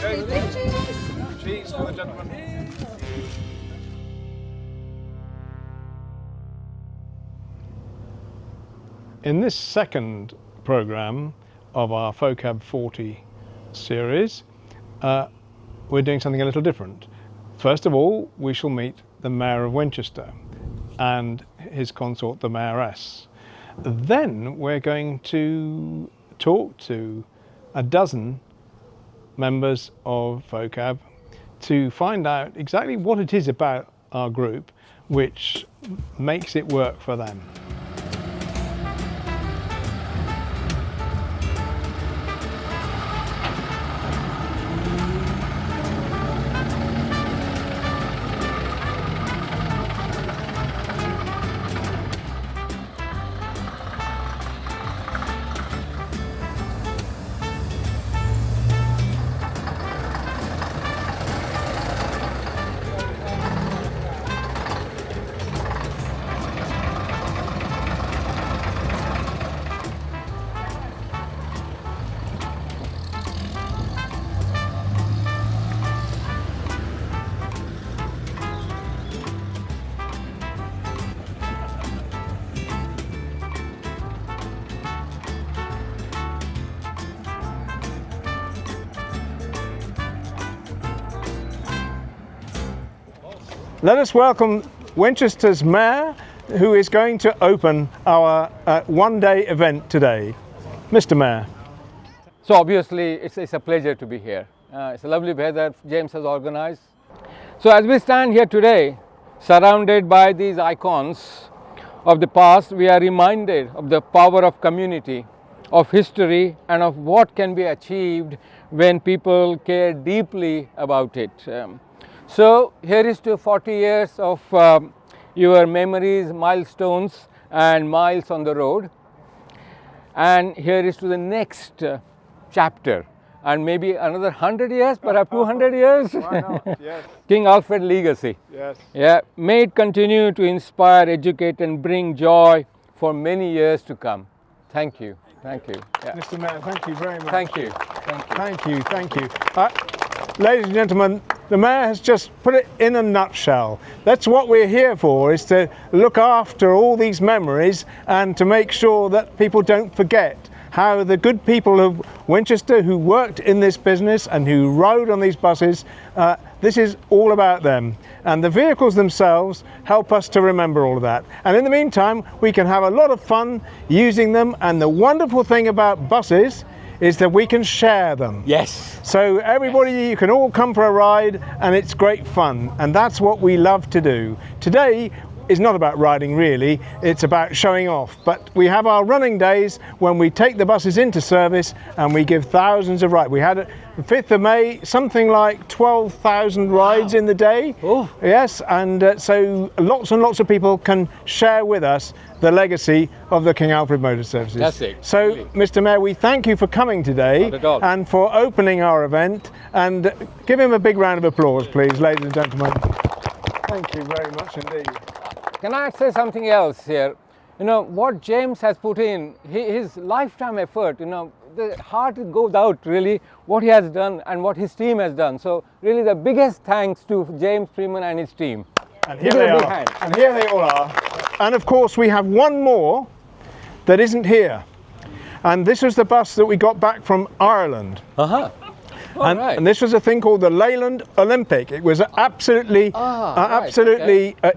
Cheese for the gentleman. In this second programme of our FoKAB 40 series, we're doing something a little different. First of all, we shall meet the Mayor of Winchester and his consort, the Mayoress. Then we're going to talk to a dozen members of FoKAB to find out exactly what it is about our group which makes it work for them. Let us welcome Winchester's Mayor, who is going to open our one-day event today. Mr. Mayor. So obviously it's a pleasure to be here. It's a lovely weather James has organized. So as we stand here today, surrounded by these icons of the past, we are reminded of the power of community, of history, and of what can be achieved when people care deeply about it. So here is to 40 years of your memories, milestones and miles on the road. And here is to the next chapter, and maybe another 100 years, perhaps 200 years. Why not? Yes. King Alfred legacy. Yes. Yeah, may it continue to inspire, educate and bring joy for many years to come. Thank you. Thank you. Yeah. Mr. Mayor, thank you very much. Thank you. Thank you. Thank you, thank you. Ladies and gentlemen, the Mayor has just put it in a nutshell. That's what we're here for, is to look after all these memories and to make sure that people don't forget how the good people of Winchester who worked in this business and who rode on these buses, this is all about them. And the vehicles themselves help us to remember all of that. And in the meantime, we can have a lot of fun using them. And the wonderful thing about buses is that we can share them. Yes. So everybody, you can all come for a ride and it's great fun. And that's what we love to do. Today is not about riding really, it's about showing off. But we have our running days when we take the buses into service and we give thousands of rides. We had the 5th of May, something like 12,000 rides in the day. Oh. Yes, and so lots and lots of people can share with us the legacy of the King Alfred Motor Services. That's it. So, Really. Mr. Mayor, we thank you for coming today Not at all. and for opening our event. And give him a big round of applause, please, ladies and gentlemen. Thank you very much indeed. Can I say something else here? You know, what James has put in, his lifetime effort, you know, the heart goes out really, what he has done and what his team has done. So really the biggest thanks to James Freeman and his team. And here they are. And here they all are. And of course we have one more that isn't here. And this was the bus that we got back from Ireland. Uh-huh. And this was a thing called the Leyland Olympic. It was absolutely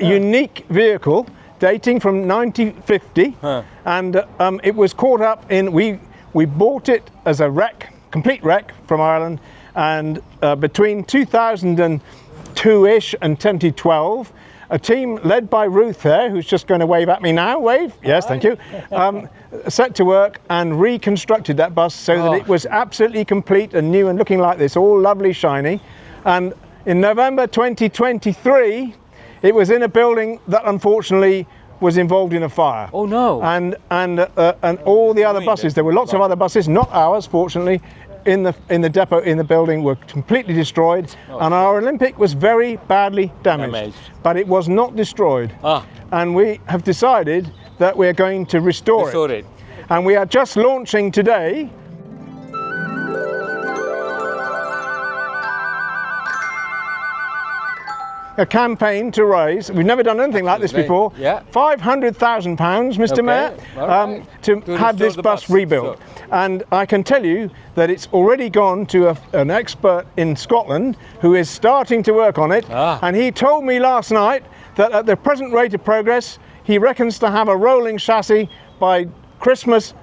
unique vehicle dating from 1950. And it was caught up in, we bought it as a wreck, complete wreck from Ireland. And between 2002-ish and 2012, a team led by Ruth there, who's just going to wave at me now. Wave. Yes, thank you. Set to work and reconstructed that bus so that it was absolutely complete and new and looking like this, all lovely, shiny. And in November 2023, it was in a building that unfortunately was involved in a fire. Oh no! And all the other buses, there were lots of other buses, not ours, fortunately, in the depot, in the building, were completely destroyed, and our Olympic was very badly damaged. But it was not destroyed. And we have decided that we're going to restore it. And we are just launching today a campaign to raise, we've never done anything like this before, Yeah. £500,000, Mr. Okay, Mayor, all right. to have this restore the bus rebuilt. So- And I can tell you that it's already gone to an expert in Scotland who is starting to work on it. Ah. And he told me last night that at the present rate of progress, he reckons to have a rolling chassis by Christmas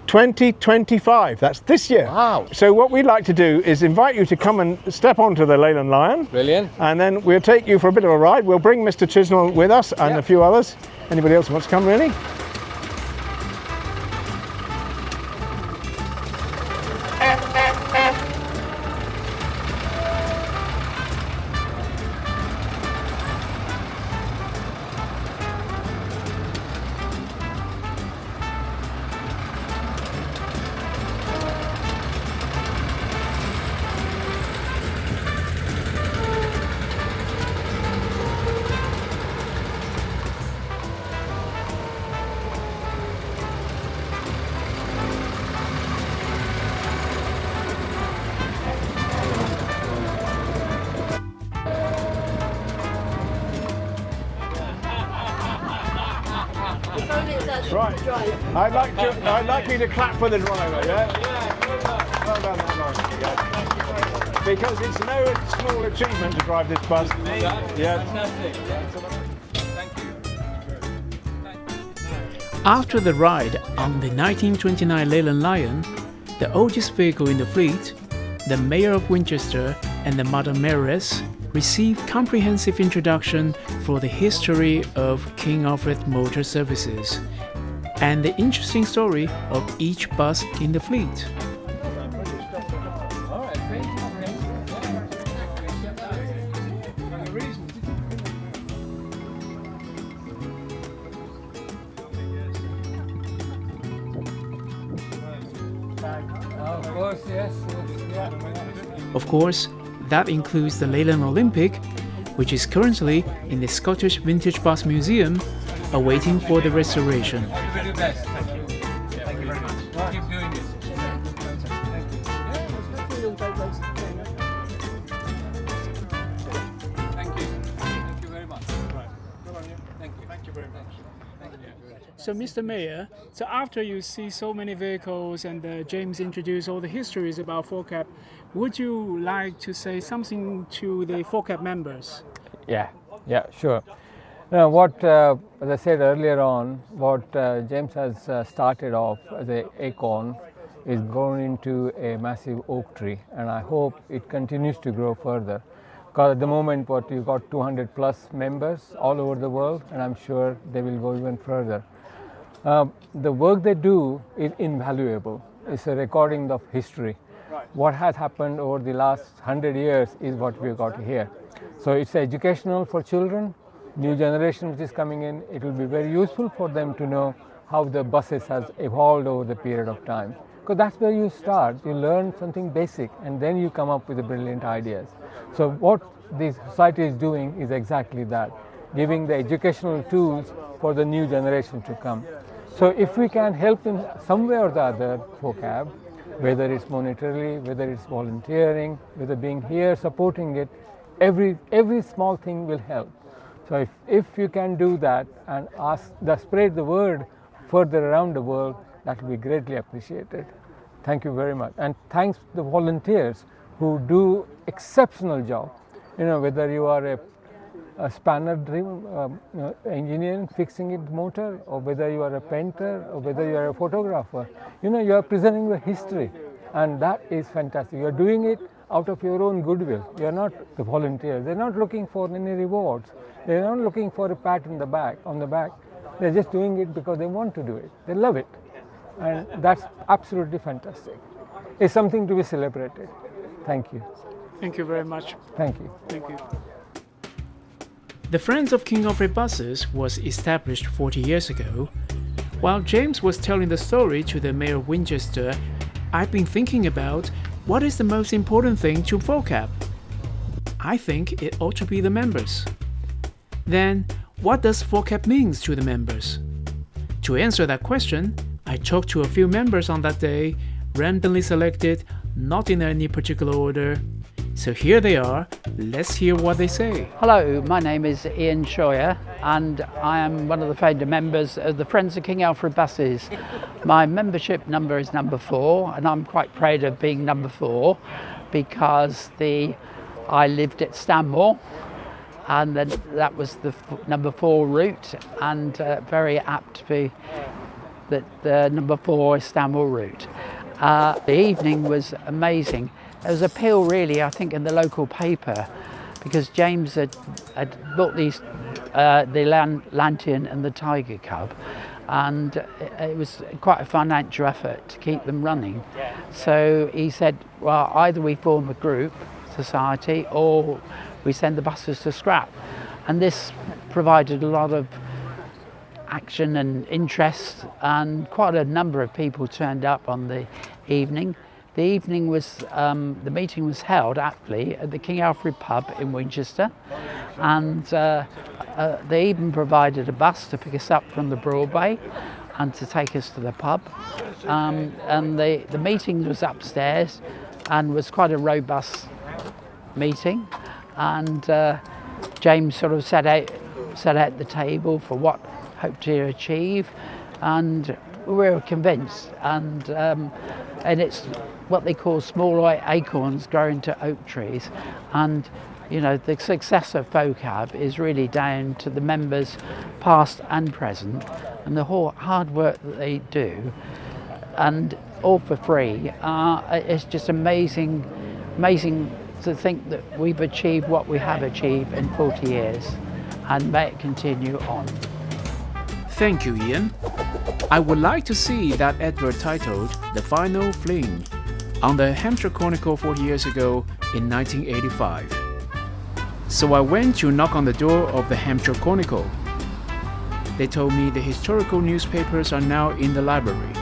2025. That's this year. Wow. So what we'd like to do is invite you to come and step onto the Leyland Lion. Brilliant. And then we'll take you for a bit of a ride. We'll bring Mr. Chisnell with us and Yeah. a few others. Anybody else who wants to come, really? Right. I'd like you to clap for the driver, yeah? Well done, that yeah. Because it's no small achievement to drive this bus. Yeah. After the ride on the 1929 Leyland Lion, the oldest vehicle in the fleet, the Mayor of Winchester and the Madam Mayoress received comprehensive introduction for the history of King Alfred Motor Services and the interesting story of each bus in the fleet. Of course, that includes the Leyland Olympic, which is currently in the Scottish Vintage Bus Museum, awaiting for the restoration. Thank you very much. Keep doing this. Thank you. Thank you very much. Thank you very much. So, Mr. Mayor, so after you see so many vehicles and James introduced all the histories about FoKAB, would you like to say something to the FoKAB members? Yeah, sure. Now, as I said earlier on, what James has started off as an acorn is grown into a massive oak tree, and I hope it continues to grow further. Because at the moment, you've got 200 plus members all over the world, and I'm sure they will go even further. The work they do is invaluable. It's a recording of history. What has happened over the last 100 years is what we've got here. So it's educational for children, new generation which is coming in. It will be very useful for them to know how the buses has evolved over the period of time. Because that's where you start. You learn something basic and then you come up with the brilliant ideas. So what this society is doing is exactly that, giving the educational tools for the new generation to come. So if we can help in some way or the other, FoKAB, whether it's monetarily, whether it's volunteering, whether being here, supporting it, every small thing will help. So if you can do that and spread the word further around the world, that will be greatly appreciated. Thank you very much. And thanks to the volunteers who do exceptional job. You know, whether you are a spanner driven engineering, fixing it motor, or whether you are a painter, or whether you are a photographer, you know, you are presenting the history, and that is fantastic. You are doing it out of your own goodwill. You are not the volunteers. They're not looking for any rewards. They're not looking for a pat on the back. They're just doing it because they want to do it. They love it, and that's absolutely fantastic. It's something to be celebrated. Thank you. Thank you very much. Thank you. Thank you. The Friends of King Alfred Buses was established 40 years ago. While James was telling the story to the Mayor of Winchester, I've been thinking about what is the most important thing to FoKAB. I think it ought to be the members. Then, what does FoKAB means to the members? To answer that question, I talked to a few members on that day, randomly selected, not in any particular order. So here they are. Let's hear what they say. Hello, my name is Ian Shawyer and I am one of the founder members of the Friends of King Alfred buses. My membership number is number 4 and I'm quite proud of being number 4 because I lived at Stanmore and then that was the number 4 route and very apt to be that the number 4 is Stanmore route. The evening was amazing. There was a appeal really, I think, in the local paper because James had bought these, the Lantern and the Tiger Cub, and it was quite a financial effort to keep them running. So he said, well, either we form a group society or we send the buses to scrap. And this provided a lot of action and interest, and quite a number of people turned up on the evening. The evening was, the meeting was held aptly at the King Alfred pub in Winchester, and they even provided a bus to pick us up from the Broadway and to take us to the pub. And the meeting was upstairs and was quite a robust meeting, and James sort of set out the table for what hoped to achieve, and we were convinced, and it's what they call small acorns grow into oak trees, and you know the success of FoKAB is really down to the members past and present and the whole hard work that they do, and all for free. It's just amazing to think that we've achieved what we have achieved in 40 years, and may it continue on. Thank you, Ian. I would like to see that advert titled The Final Fling on the Hampshire Chronicle 40 years ago in 1985. So I went to knock on the door of the Hampshire Chronicle. They told me the historical newspapers are now in the library.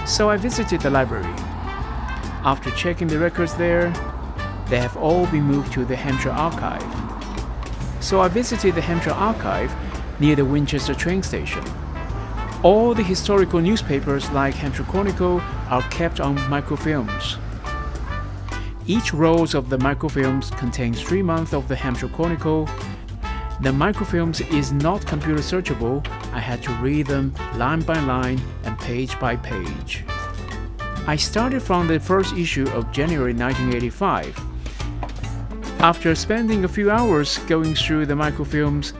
So I visited the library. After checking the records there, they have all been moved to the Hampshire Archive. So I visited the Hampshire Archive near the Winchester train station. All the historical newspapers like Hampshire Chronicle are kept on microfilms. Each roll of the microfilms contains 3 months of the Hampshire Chronicle. The microfilms is not computer searchable. I had to read them line by line and page by page. I started from the first issue of January 1985. After spending a few hours going through the microfilms,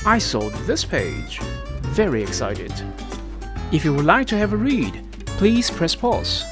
I saw this page. Very excited. If you would like to have a read, please press pause.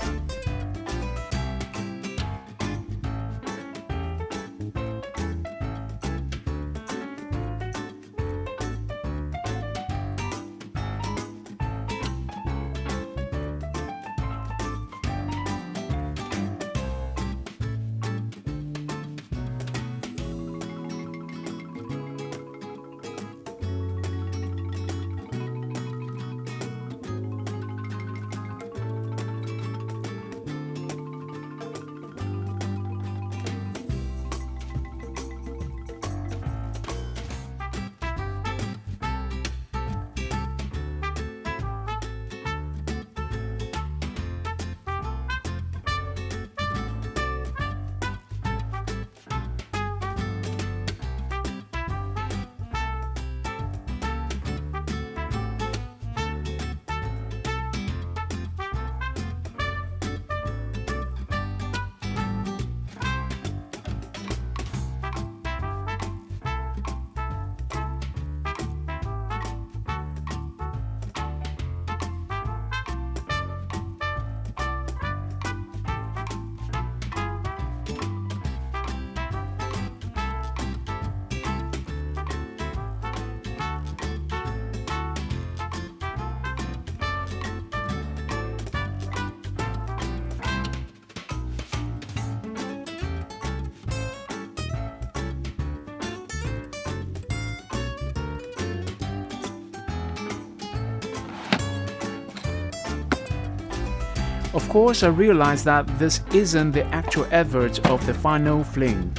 Of course, I realized that this isn't the actual advert of the Final Fling.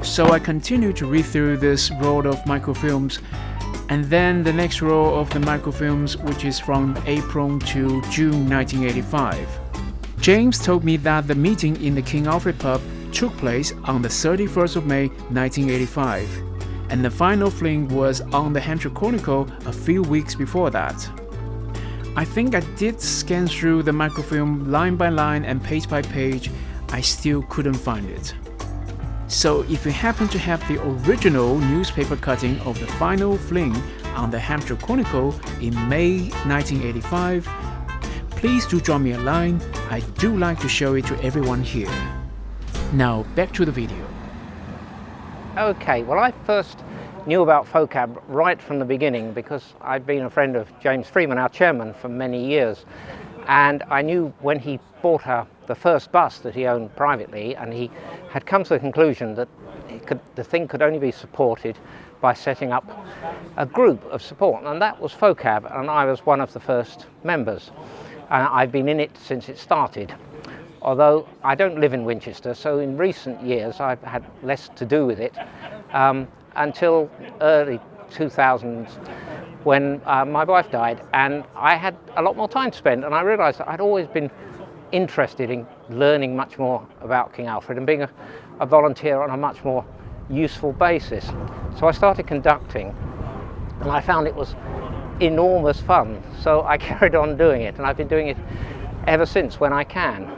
So I continued to read through this roll of microfilms, and then the next row of the microfilms, which is from April to June 1985. James told me that the meeting in the King Alfred pub took place on the 31st of May 1985, and the Final Fling was on the Hampshire Chronicle a few weeks before that. I think I did scan through the microfilm line by line and page by page. I still couldn't find it. So if you happen to have the original newspaper cutting of the Final Fling on the Hampshire Chronicle in May 1985, please do drop me a line. I do like to show it to everyone here. Now back to the video. Okay, well, I first knew about FoKAB right from the beginning because I'd been a friend of James Freeman, our chairman, for many years. And I knew when he bought the first bus that he owned privately, and he had come to the conclusion that the thing could only be supported by setting up a group of support, and that was FoKAB, and I was one of the first members. I've been in it since it started. Although I don't live in Winchester, so in recent years I've had less to do with it until early 2000s when my wife died, and I had a lot more time to spend, and I realised that I'd always been interested in learning much more about King Alfred and being a volunteer on a much more useful basis. So I started conducting, and I found it was enormous fun, so I carried on doing it, and I've been doing it ever since when I can.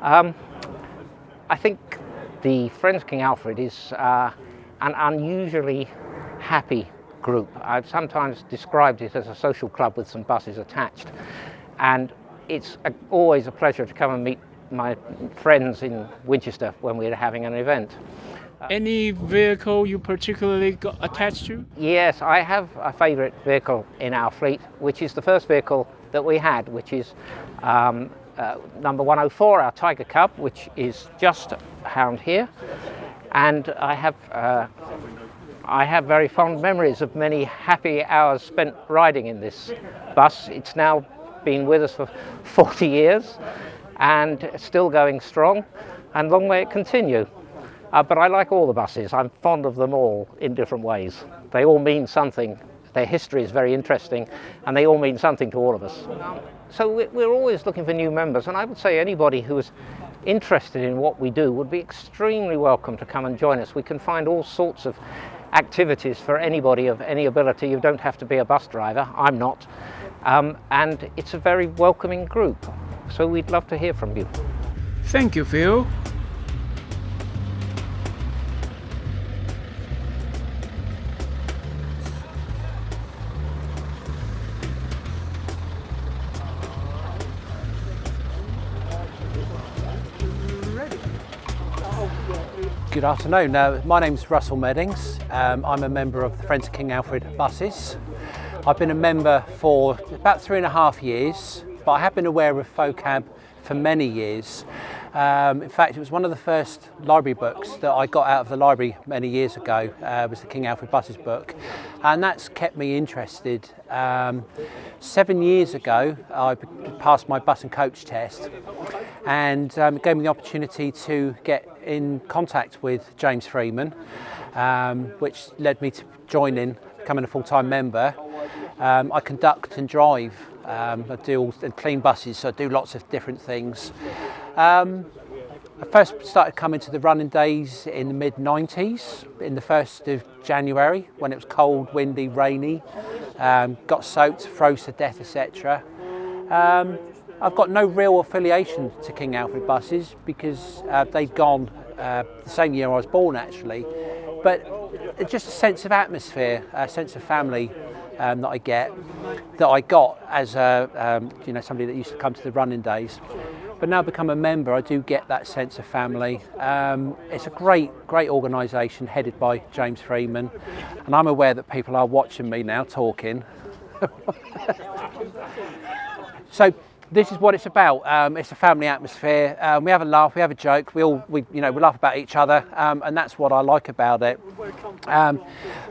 I think the Friends of King Alfred is an unusually happy group. I've sometimes described it as a social club with some buses attached, and it's always a pleasure to come and meet my friends in Winchester when we're having an event. Any vehicle you particularly got attached to? Yes, I have a favourite vehicle in our fleet, which is the first vehicle that we had, which is number 104, our Tiger Cub, which is just around here. And I have very fond memories of many happy hours spent riding in this bus. It's now been with us for 40 years and still going strong, and long may it continue. But I like all the buses. I'm fond of them all in different ways. They all mean something. Their history is very interesting, and they all mean something to all of us. So we're always looking for new members, and I would say anybody who is interested in what we do would be extremely welcome to come and join us. We can find all sorts of activities for anybody of any ability. You don't have to be a bus driver. I'm not. And it's a very welcoming group. So we'd love to hear from you. Thank you, Phil. Good afternoon. My name's Russell Meddings. I'm a member of the Friends of King Alfred buses. I've been a member for about 3.5 years, but I have been aware of FoKAB for many years. In fact, it was one of the first library books that I got out of the library many years ago, was the King Alfred buses book, and that's kept me interested. 7 years ago, I passed my bus and coach test, and it gave me the opportunity to get in contact with James Freeman, which led me to joining, becoming a full-time member. I conduct and drive. I do and clean buses, so I do lots of different things. I first started coming to the running days in the mid-90s, in the 1st of January, when it was cold, windy, rainy, got soaked, froze to death, etc. I've got no real affiliation to King Alfred buses because they'd gone the same year I was born, actually. But it's just a sense of atmosphere, a sense of family that I got as somebody that used to come to the running days. But now become a member, I do get that sense of family. It's a great organisation headed by James Freeman, and I'm aware that people are watching me now talking. So this is what it's about. It's a family atmosphere. We have a laugh, we have a joke. We laugh about each other, and that's what I like about it.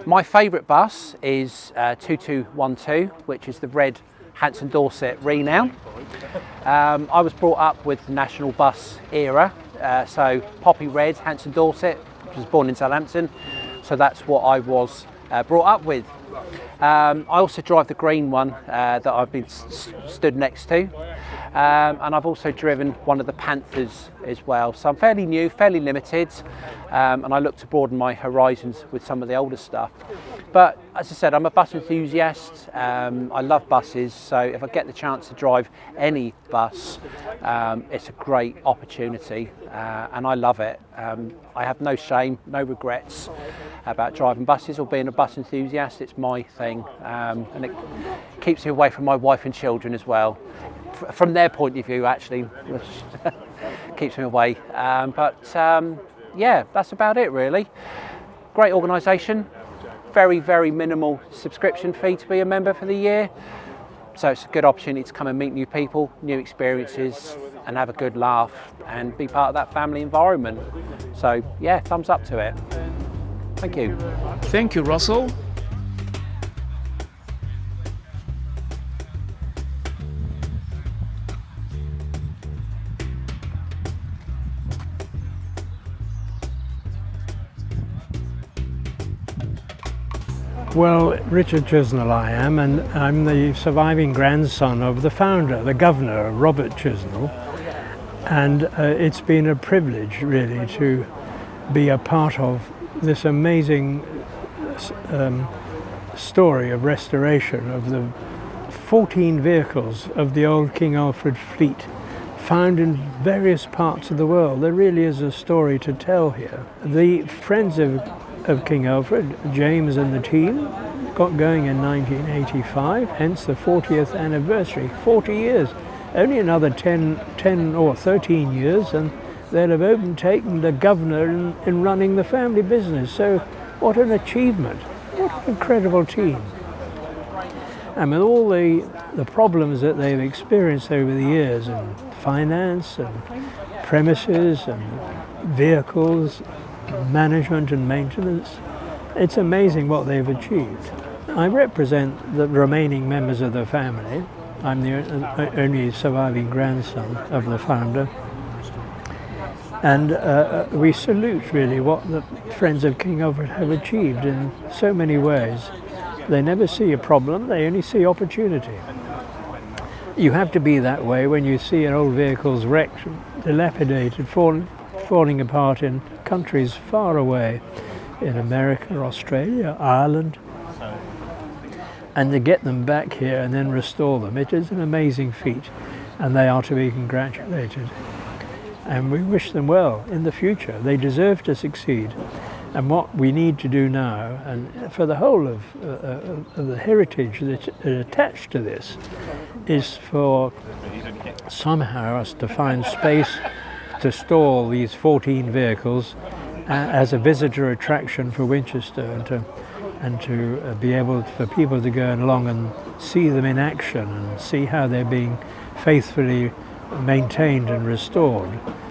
My favourite bus is 2212, which is the red Hanson Dorset renown. I was brought up with the National Bus era, so poppy red Hanson Dorset. I was born in Southampton, so that's what I was brought up with. I also drive the green one that I've been stood next to. and I've also driven one of the Panthers as well. So I'm fairly new, fairly limited, and I look to broaden my horizons with some of the older stuff. But as I said, I'm a bus enthusiast. I love buses, so if I get the chance to drive any bus, it's a great opportunity, and I love it. I have no shame, no regrets about driving buses or being a bus enthusiast. It's my thing, and it keeps me away from my wife and children as well. From their point of view, actually, which keeps me away. Yeah, that's about it really. Great organisation, very, very minimal subscription fee to be a member for the year. So it's a good opportunity to come and meet new people, new experiences, and have a good laugh and be part of that family environment. So yeah, thumbs up to it. Thank you. Thank you, Russell. Well, Richard Chisnell I am, and I'm the surviving grandson of the founder, the governor, Robert Chisnell. And it's been a privilege really to be a part of this amazing story of restoration of the 14 vehicles of the old King Alfred fleet found in various parts of the world. There really is a story to tell here. The friends of King Alfred, James and the team, got going in 1985, hence the 40th anniversary, 40 years. Only another 10 or 13 years and they'll have overtaken the governor in running the family business. So what an achievement, what an incredible team. And with all the problems that they've experienced over the years in finance and premises and vehicles, management and maintenance, it's amazing what they've achieved. I represent the remaining members of the family. I'm the only surviving grandson of the founder. And we salute really what the Friends of King Alfred have achieved in so many ways. They never see a problem, they only see opportunity. You have to be that way when you see an old vehicles wrecked, dilapidated, falling apart in countries far away, in America, Australia, Ireland. And to get them back here and then restore them, it is an amazing feat, and they are to be congratulated. And we wish them well in the future. They deserve to succeed. And what we need to do now, and for the whole of the heritage that's attached to this, is for somehow us to find space to store these 14 vehicles as a visitor attraction for Winchester, and to be able for people to go along and see them in action and see how they're being faithfully maintained and restored,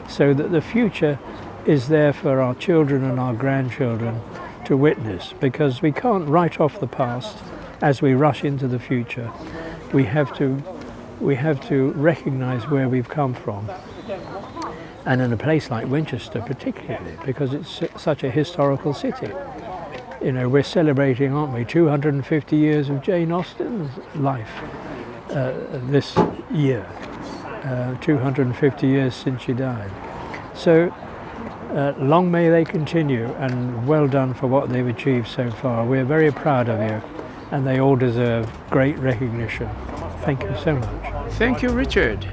so that the future is there for our children and our grandchildren to witness, because we can't write off the past as we rush into the future. We have to recognize where we've come from. And in a place like Winchester particularly, because it's such a historical city. You know, we're celebrating, aren't we, 250 years of Jane Austen's life this year, 250 years since she died. So long may they continue, and well done for what they've achieved so far. We're very proud of you, and they all deserve great recognition. Thank you so much. Thank you, Richard.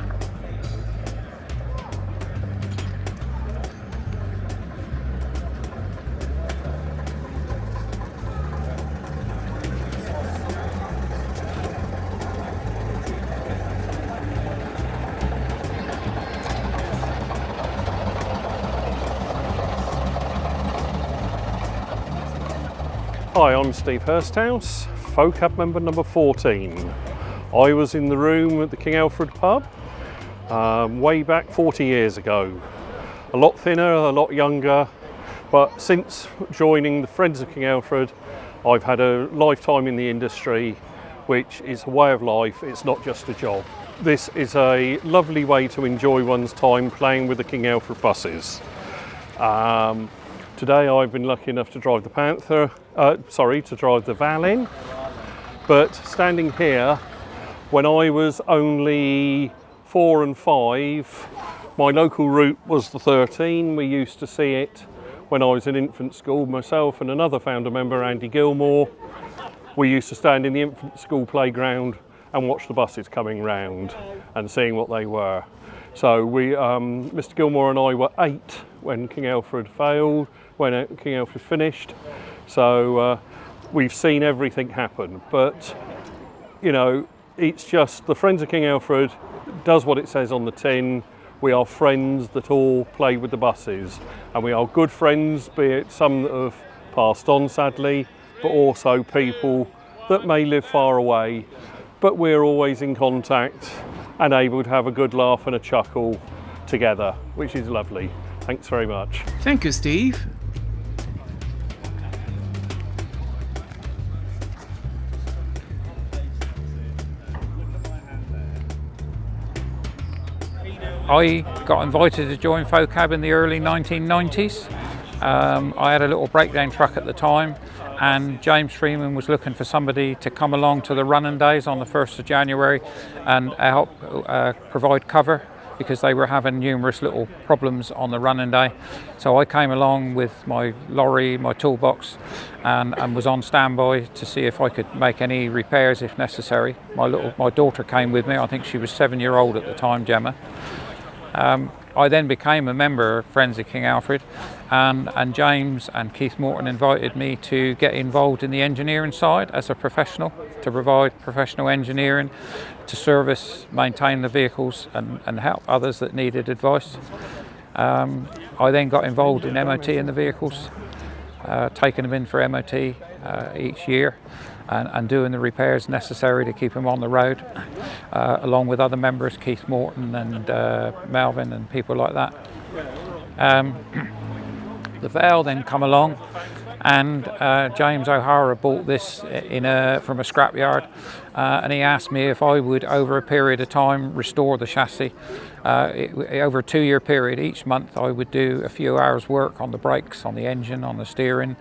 Hi, I'm Steve Hursthouse, FoKAB member number 14. I was in the room at the King Alfred pub way back 40 years ago. A lot thinner, a lot younger, but since joining the Friends of King Alfred, I've had a lifetime in the industry, which is a way of life, it's not just a job. This is a lovely way to enjoy one's time playing with the King Alfred buses. Today I've been lucky enough to drive the Panther, to drive the Valin, but standing here, when I was only 4 and 5, my local route was the 13. We used to see it when I was in infant school, myself and another founder member, Andy Gilmore. We used to stand in the infant school playground and watch the buses coming round and seeing what they were. So Mr. Gilmore and I were 8 when King Alfred failed, when King Alfred finished. So we've seen everything happen. But, you know, it's just the Friends of King Alfred does what it says on the tin. We are friends that all play with the buses, and we are good friends, be it some that have passed on sadly, but also people that may live far away, but we're always in contact and able to have a good laugh and a chuckle together, which is lovely. Thanks very much. Thank you, Steve. I got invited to join FoKAB in the early 1990s. I had a little breakdown truck at the time, and James Freeman was looking for somebody to come along to the running days on the 1st of January and help provide cover, because they were having numerous little problems on the running day. So I came along with my lorry, my toolbox, and was on standby to see if I could make any repairs if necessary. My daughter came with me. I think she was 7-year-old at the time, Gemma. I then became a member of Friends of King Alfred, and James and Keith Morton invited me to get involved in the engineering side as a professional, to provide professional engineering, to service, maintain the vehicles and help others that needed advice. I then got involved in MOT in the vehicles, taking them in for MOT each year, and doing the repairs necessary to keep them on the road, along with other members, Keith Morton and Melvin and people like that. The Vale then come along, and James O'Hara bought this from a scrapyard, and he asked me if I would, over a period of time, restore the chassis. Over a 2-year period, each month I would do a few hours work on the brakes, on the engine, on the steering,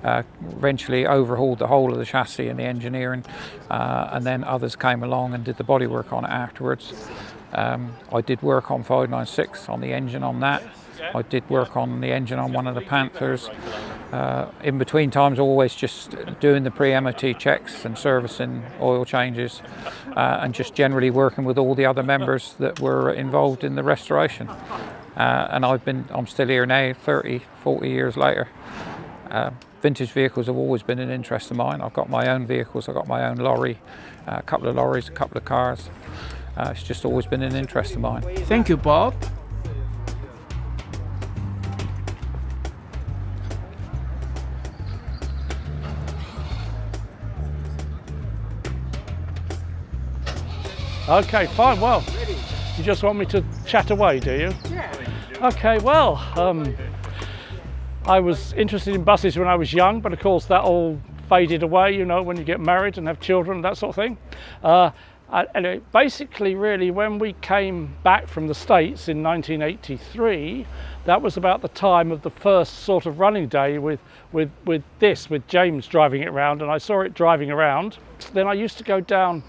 eventually overhauled the whole of the chassis and the engineering, and then others came along and did the bodywork on it afterwards. I did work on 596 on the engine on that. I did work on the engine on one of the Panthers. In between times, always just doing the pre-MOT checks and servicing, oil changes, and just generally working with all the other members that were involved in the restoration. And I'm still here now, 30, 40 years later. Vintage vehicles have always been an interest of mine. I've got my own vehicles, I've got my own lorry, a couple of lorries, a couple of cars. It's just always been an interest of mine. Thank you, Bob. Okay, fine. Well, you just want me to chat away, do you? Yeah. Okay, well, I was interested in buses when I was young, but of course that all faded away, you know, when you get married and have children, that sort of thing. Anyway, basically, really, when we came back from the States in 1983, that was about the time of the first sort of running day with James driving it around, and I saw it driving around. Then I used to go down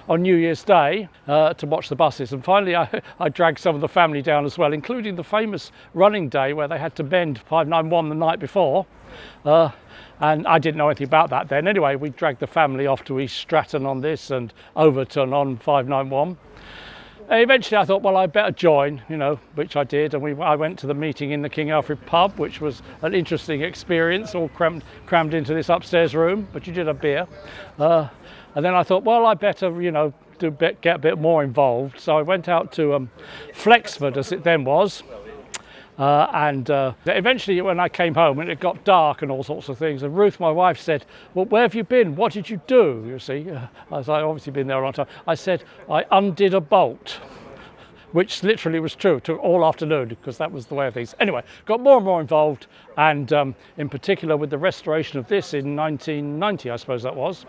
on New Year's Day to watch the buses, and finally I dragged some of the family down as well, including the famous running day where they had to bend 591 the night before, and I didn't know anything about that then. Anyway, we dragged the family off to East Stratton on this and Overton on 591. Eventually I thought, well, I better join, you know, which I did, and I went to the meeting in the King Alfred pub, which was an interesting experience, all crammed into this upstairs room, but you did have beer. And then I thought, well, I better, you know, get a bit more involved. So I went out to Flexford, as it then was. And eventually when I came home, and it got dark and all sorts of things, and Ruth, my wife, said, well, where have you been? What did you do? You see, I'd obviously been there a long time. I said, I undid a bolt, which literally was true. It took all afternoon because that was the way of things. Anyway, got more and more involved, and in particular with the restoration of this in 1990, I suppose that was.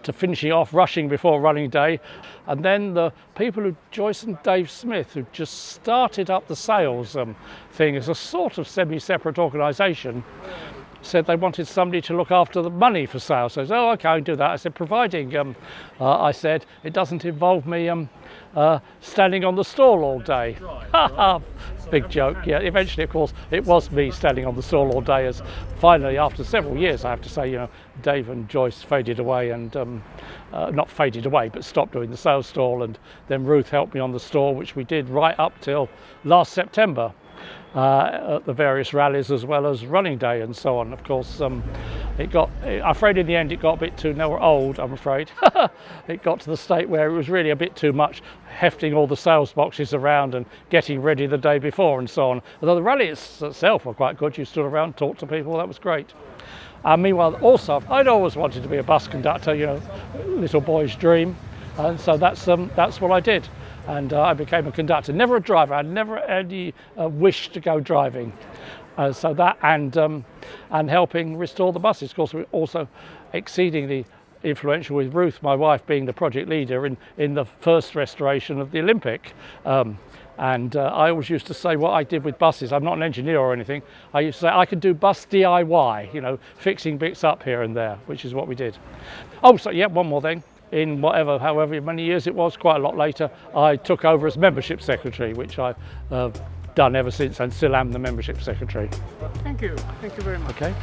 To finishing off, rushing before running day, and then the people who, Joyce and Dave Smith, who just started up the sales thing as a sort of semi-separate organisation, said they wanted somebody to look after the money for sale. So I said, oh, okay, I can do that. I said, providing, I said, it doesn't involve me standing on the stall all day. Big joke. Yeah, eventually, of course, it was me standing on the stall all day, as finally, after several years, I have to say, you know, Dave and Joyce faded away, and not faded away, but stopped doing the sales stall, and then Ruth helped me on the stall, which we did right up till last September. At the various rallies as well as running day and so on. Of course, I'm afraid in the end it got a bit too old, I'm afraid. It got to the state where it was really a bit too much hefting all the sales boxes around and getting ready the day before and so on. Although the rally itself were quite good, you stood around, talked to people, that was great. Meanwhile, also, I'd always wanted to be a bus conductor, you know, little boy's dream, and so that's what I did. And I became a conductor, never a driver. I had never any wish to go driving. So that and helping restore the buses. Of course, we're also exceedingly influential with Ruth, my wife, being the project leader in the first restoration of the Olympic. And I always used to say what I did with buses. I'm not an engineer or anything. I used to say I could do bus DIY, you know, fixing bits up here and there, which is what we did. Oh, so yeah, one more thing. In however many years it was, quite a lot later, I took over as membership secretary, which I've done ever since and still am the membership secretary. Thank you very much. Okay.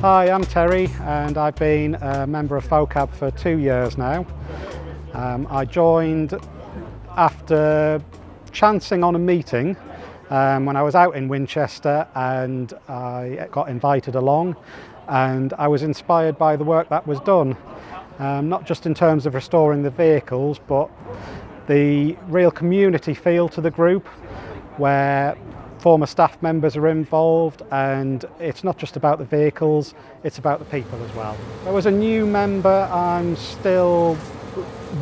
Hi, I'm Terry, and I've been a member of FoKAB for 2 years now. I joined after chancing on a meeting when I was out in Winchester, and I got invited along, and I was inspired by the work that was done, not just in terms of restoring the vehicles, but the real community feel to the group, where former staff members are involved, and it's not just about the vehicles, it's about the people as well. There was a new member. I'm still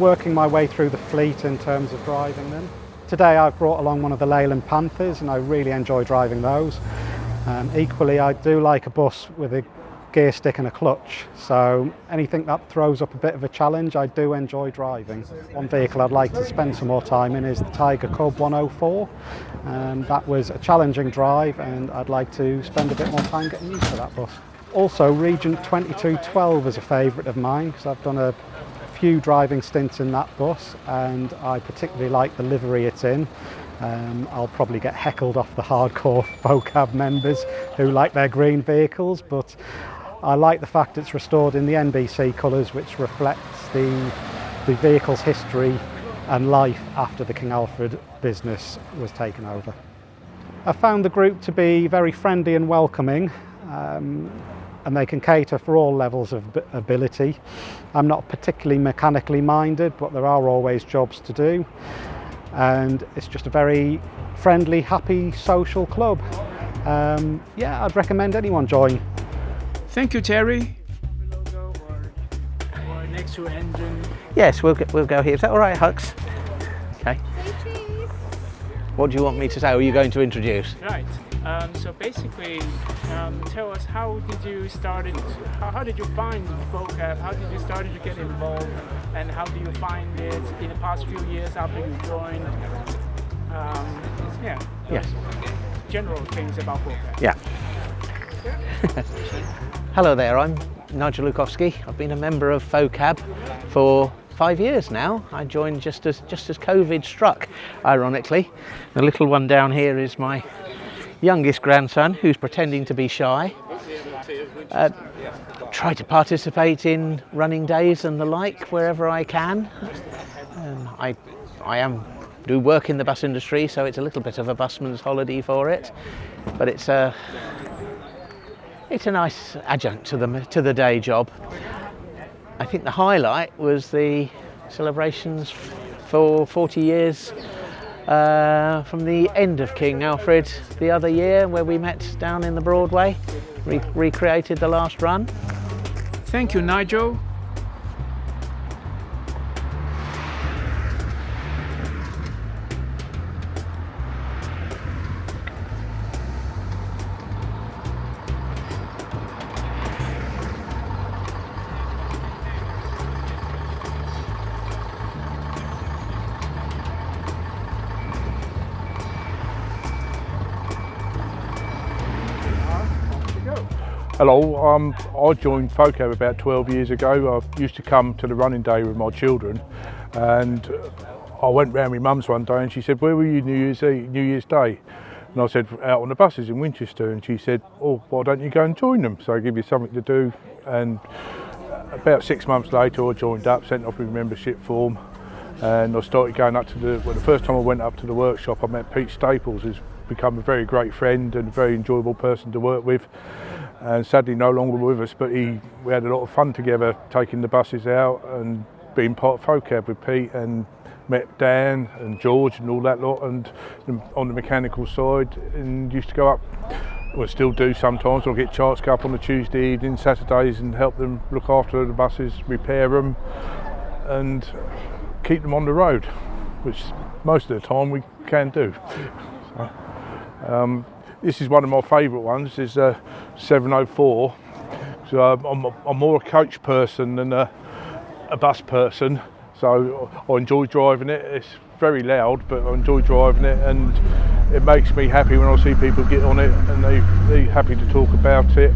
working my way through the fleet in terms of driving them. Today I've brought along one of the Leyland Panthers, and I really enjoy driving those. Equally, I do like a bus with a gear stick and a clutch, so anything that throws up a bit of a challenge, I do enjoy driving. One vehicle I'd like to spend some more time in is the Tiger Cub 104. That was a challenging drive, and I'd like to spend a bit more time getting used to that bus. Also, Regent 2212 is a favourite of mine, because I've done a few driving stints in that bus, and I particularly like the livery it's in. I'll probably get heckled off the hardcore FoKAB members who like their green vehicles, but I like the fact it's restored in the NBC colours, which reflects the vehicle's history and life after the King Alfred business was taken over. I found the group to be very friendly and welcoming, and they can cater for all levels of ability. I'm not particularly mechanically minded, but there are always jobs to do, and it's just a very friendly, happy, social club. Yeah, I'd recommend anyone join. Thank you, Terry. Or next to engine. Yes, we'll go here. Is that all right, Hux? Okay. What do you want me to say? Or are you going to introduce? Right. So basically, tell us, how did you start it? How did you find FoKAB? How did you start to get involved? And how do you find it in the past few years after you joined? Yeah. Yes. General things about FoKAB. Yeah. Hello there, I'm Nigel Lukowski. I've been a member of FoKAB for 5 years now. I joined just as COVID struck, ironically. The little one down here is my youngest grandson, who's pretending to be shy. Try to participate in running days and the like wherever I can. I do work in the bus industry, so it's a little bit of a busman's holiday for it, but it's a nice adjunct to the day job. I think the highlight was the celebrations for 40 years from the end of King Alfred the other year, where we met down in the Broadway, recreated the last run. Thank you, Nigel. Hello, I joined FoKAB about 12 years ago. I used to come to the running day with my children, and I went round with Mum's one day and she said, "Where were you New Year's Day?" And I said, "Out on the buses in Winchester." And she said, "Oh, why don't you go and join them? So I give you something to do." And about 6 months later I joined up, sent off with a membership form, and I started going up to the first time I went up to the workshop I met Pete Staples, who's become a very great friend and a very enjoyable person to work with. And sadly no longer with us, but we had a lot of fun together taking the buses out and being part of FoKAB with Pete, and met Dan and George and all that lot, and on the mechanical side, and used to go up, well still do sometimes, I'll get a chance to go up on a Tuesday evening, Saturdays, and help them look after the buses, repair them and keep them on the road, which most of the time we can do. So, this is one of my favourite ones, is 704. So I'm more a coach person than a bus person, so I enjoy driving it. It's very loud, but I enjoy driving it, and it makes me happy when I see people get on it and they're happy to talk about it.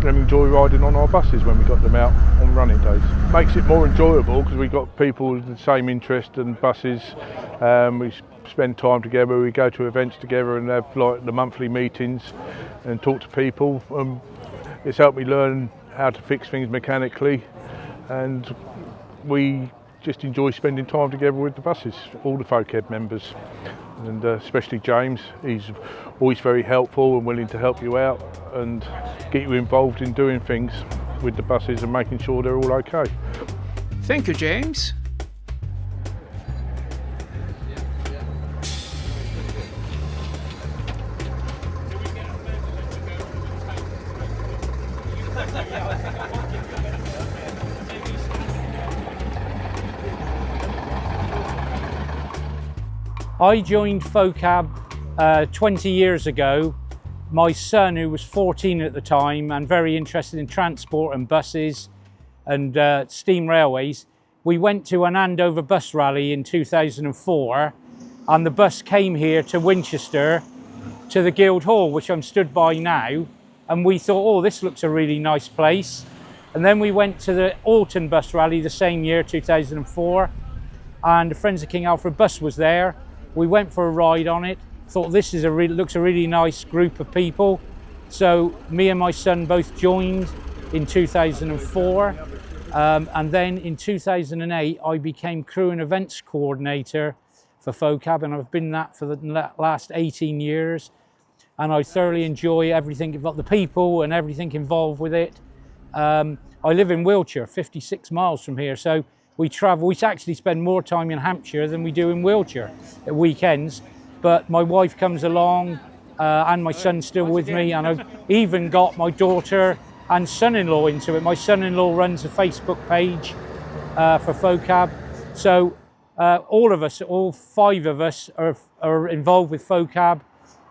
And enjoy riding on our buses when we got them out on running days. Makes it more enjoyable because we've got people with the same interest in buses. We spend time together, we go to events together and have like the monthly meetings and talk to people. It's helped me learn how to fix things mechanically, and we just enjoy spending time together with the buses, all the FoKAB members, and especially James. He's always very helpful and willing to help you out and get you involved in doing things with the buses and making sure they're all okay. Thank you, James. I joined FoKAB 20 years ago. My son, who was 14 at the time and very interested in transport and buses and steam railways, we went to an Andover bus rally in 2004, and the bus came here to Winchester to the Guildhall, which I'm stood by now, and we thought, oh, this looks a really nice place. And then we went to the Alton bus rally the same year, 2004, and the Friends of King Alfred bus was there. We went for a ride on it, thought this is looks a really nice group of people. So me and my son both joined in 2004, and then in 2008 I became crew and events coordinator for FoKAB, and I've been that for the last 18 years, and I thoroughly enjoy everything about the people and everything involved with it. I live in Wiltshire, 56 miles from here, so we travel. We actually spend more time in Hampshire than we do in Wiltshire at weekends, but my wife comes along and my son's still with me, and I've even got my daughter and son-in-law into it. My son-in-law runs a Facebook page for FoKAB, so all of us, all 5 of us are involved with FoKAB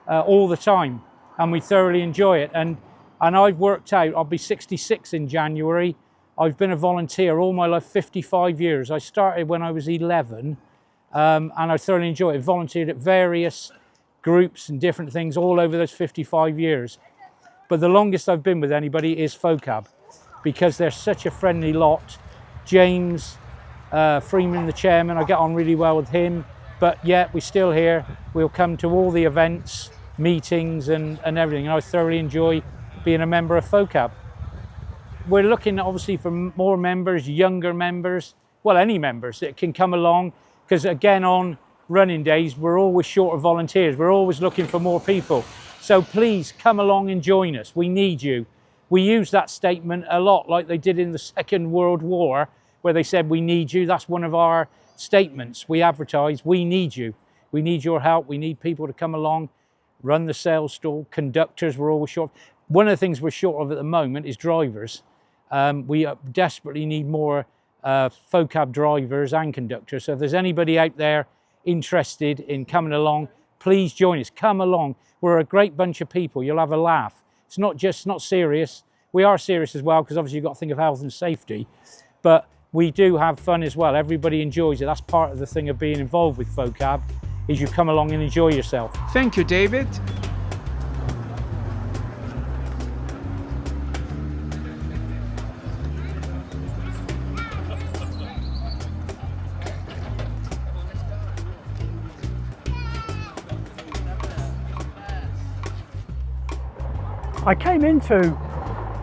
all the time, and we thoroughly enjoy it. And I've worked out, I'll be 66 in January. I've been a volunteer all my life, 55 years. I started when I was 11, and I thoroughly enjoy it. I volunteered at various groups and different things all over those 55 years. But the longest I've been with anybody is FoKAB, because they're such a friendly lot. James Freeman, the chairman, I get on really well with him, but yet we're still here. We'll come to all the events, meetings and everything, and I thoroughly enjoy being a member of FoKAB. We're looking obviously for more members, younger members, well, any members that can come along, because again, on running days, we're always short of volunteers. We're always looking for more people. So please come along and join us. We need you. We use that statement a lot, like they did in the Second World War, where they said, we need you. That's one of our statements. We advertise, we need you. We need your help. We need people to come along, run the sales stall. Conductors, we're always short. One of the things we're short of at the moment is drivers. We desperately need more FoKAB drivers and conductors. So if there's anybody out there interested in coming along, please join us. Come along. We're a great bunch of people. You'll have a laugh. It's not serious. We are serious as well, because obviously you've got to think of health and safety. But we do have fun as well. Everybody enjoys it. That's part of the thing of being involved with FoKAB, is you come along and enjoy yourself. Thank you, David. I came into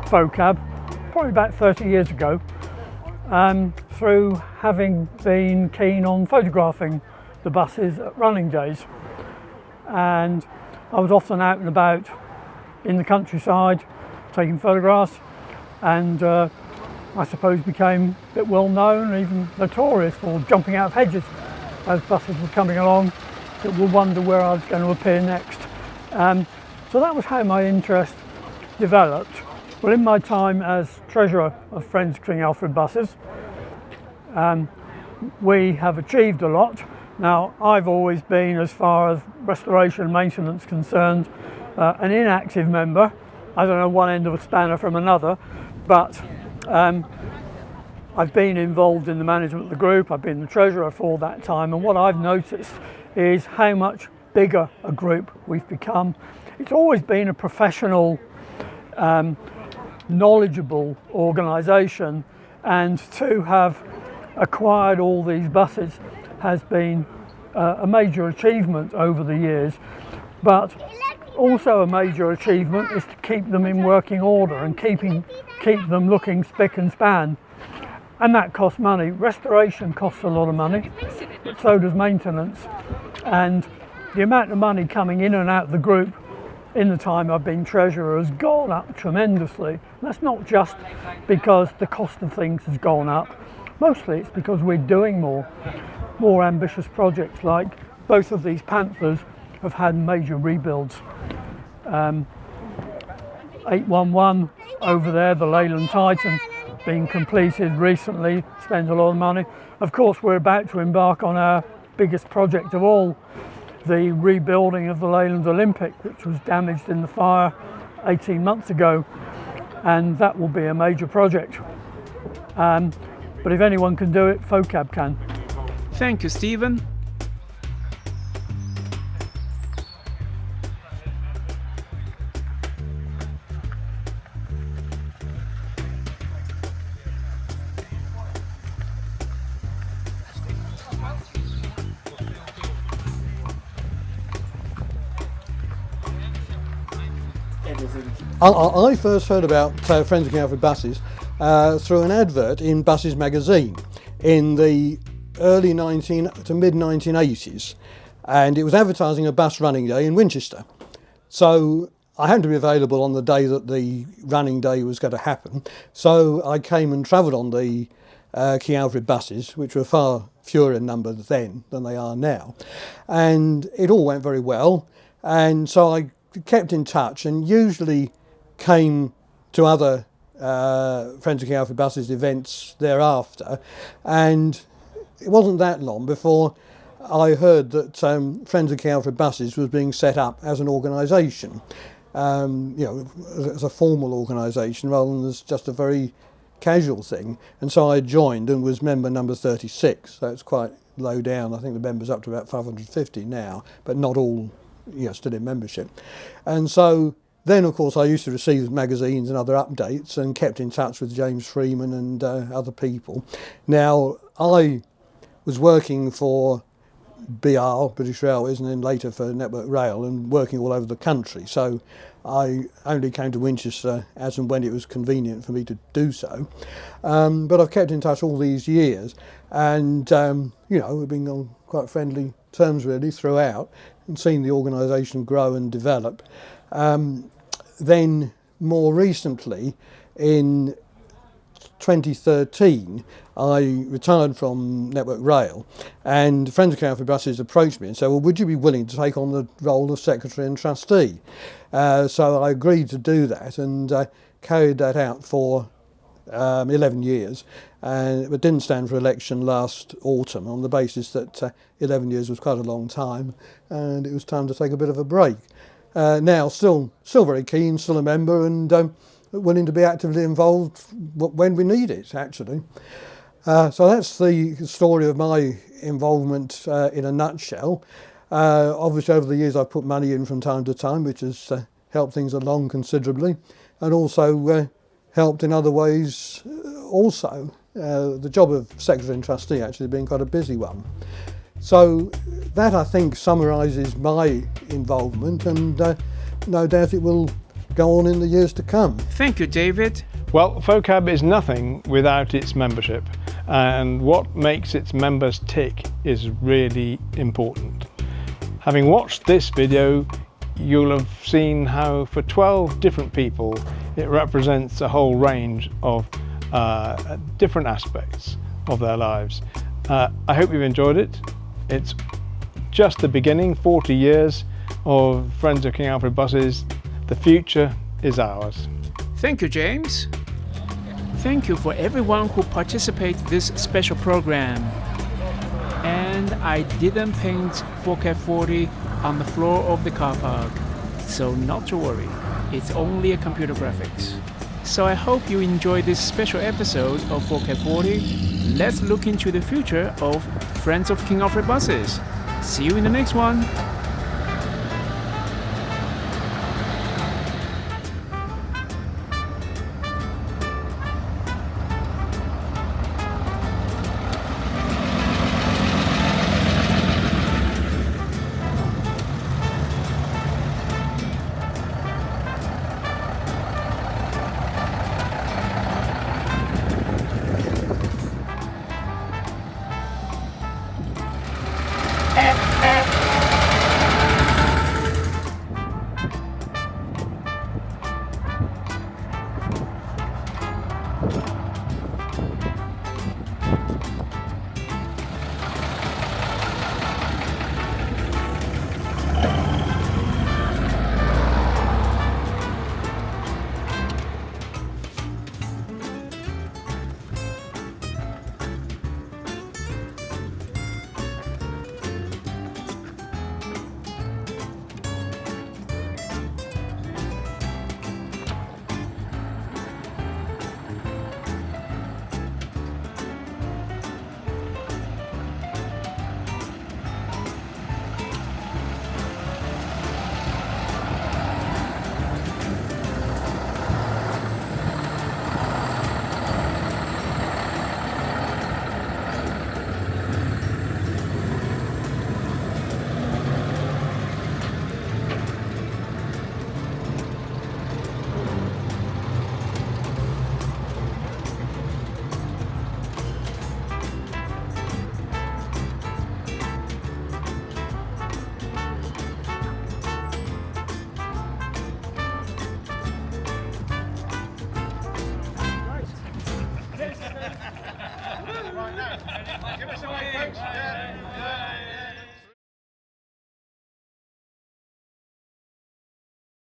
FoKAB probably about 30 years ago through having been keen on photographing the buses at running days, and I was often out and about in the countryside taking photographs, and I suppose became a bit well known, even notorious for jumping out of hedges as buses were coming along that would wonder where I was going to appear next. So that was how my interest developed. Well, in my time as treasurer of Friends of King Alfred Buses, we have achieved a lot. Now, I've always been, as far as restoration and maintenance concerned, an inactive member. I don't know one end of a spanner from another, but I've been involved in the management of the group. I've been the treasurer for that time, and what I've noticed is how much bigger a group we've become. It's always been a professional, knowledgeable organisation, and to have acquired all these buses has been a major achievement over the years, but also a major achievement is to keep them in working order and keep them looking spick and span, and that costs money. Restoration costs a lot of money, but so does maintenance, and the amount of money coming in and out of the group in the time I've been treasurer has gone up tremendously. That's not just because the cost of things has gone up, mostly it's because we're doing more ambitious projects, like both of these Panthers have had major rebuilds. 811 over there, the Leyland Titan, being completed recently, spends a lot of money. Of course, we're about to embark on our biggest project of all, the rebuilding of the Leyland Olympic, which was damaged in the fire 18 months ago, and that will be a major project. But if anyone can do it, FoKAB can. Thank you, Stephen. I first heard about Friends of King Alfred Buses through an advert in Buses magazine in the early to mid 1980s, and it was advertising a bus running day in Winchester. So I happened to be available on the day that the running day was going to happen, so I came and travelled on the King Alfred buses, which were far fewer in number then than they are now, and it all went very well, and so I kept in touch and usually came to other Friends of King Alfred Buses events thereafter, and it wasn't that long before I heard that Friends of King Alfred Buses was being set up as an organisation, as a formal organisation rather than as just a very casual thing, and so I joined and was member number 36, so it's quite low down. I think the members up to about 550 now, but not all still in membership. And so then, of course, I used to receive magazines and other updates and kept in touch with James Freeman and other people. Now, I was working for BR, British Railways, and then later for Network Rail, and working all over the country. So I only came to Winchester as and when it was convenient for me to do so. But I've kept in touch all these years, and we've been on quite friendly terms really throughout, and seen the organisation grow and develop. Then more recently, in 2013, I retired from Network Rail, and Friends of King Alfred Buses approached me and said, well, would you be willing to take on the role of secretary and trustee? So I agreed to do that, and carried that out for 11 years, but didn't stand for election last autumn on the basis that 11 years was quite a long time, and it was time to take a bit of a break. Now, still very keen, still a member, and willing to be actively involved when we need it, actually. So that's the story of my involvement in a nutshell. Obviously, over the years, I've put money in from time to time, which has helped things along considerably, and also helped in other ways also. The job of secretary and trustee actually has been quite a busy one. So that, I think, summarises my involvement, and no doubt it will go on in the years to come. Thank you, David. Well, FoKAB is nothing without its membership, and what makes its members tick is really important. Having watched this video, you'll have seen how for 12 different people it represents a whole range of different aspects of their lives. I hope you've enjoyed it. It's just the beginning, 40 years of Friends of King Alfred buses. The future is ours. Thank you, James. Thank you for everyone who participated in this special program. And I didn't paint FoKAB 40 on the floor of the car park, so not to worry, it's only a computer graphics. So I hope you enjoyed this special episode of FoKAB 40. Let's look into the future of Friends of King Alfred buses. See you in the next one. Give us a wave.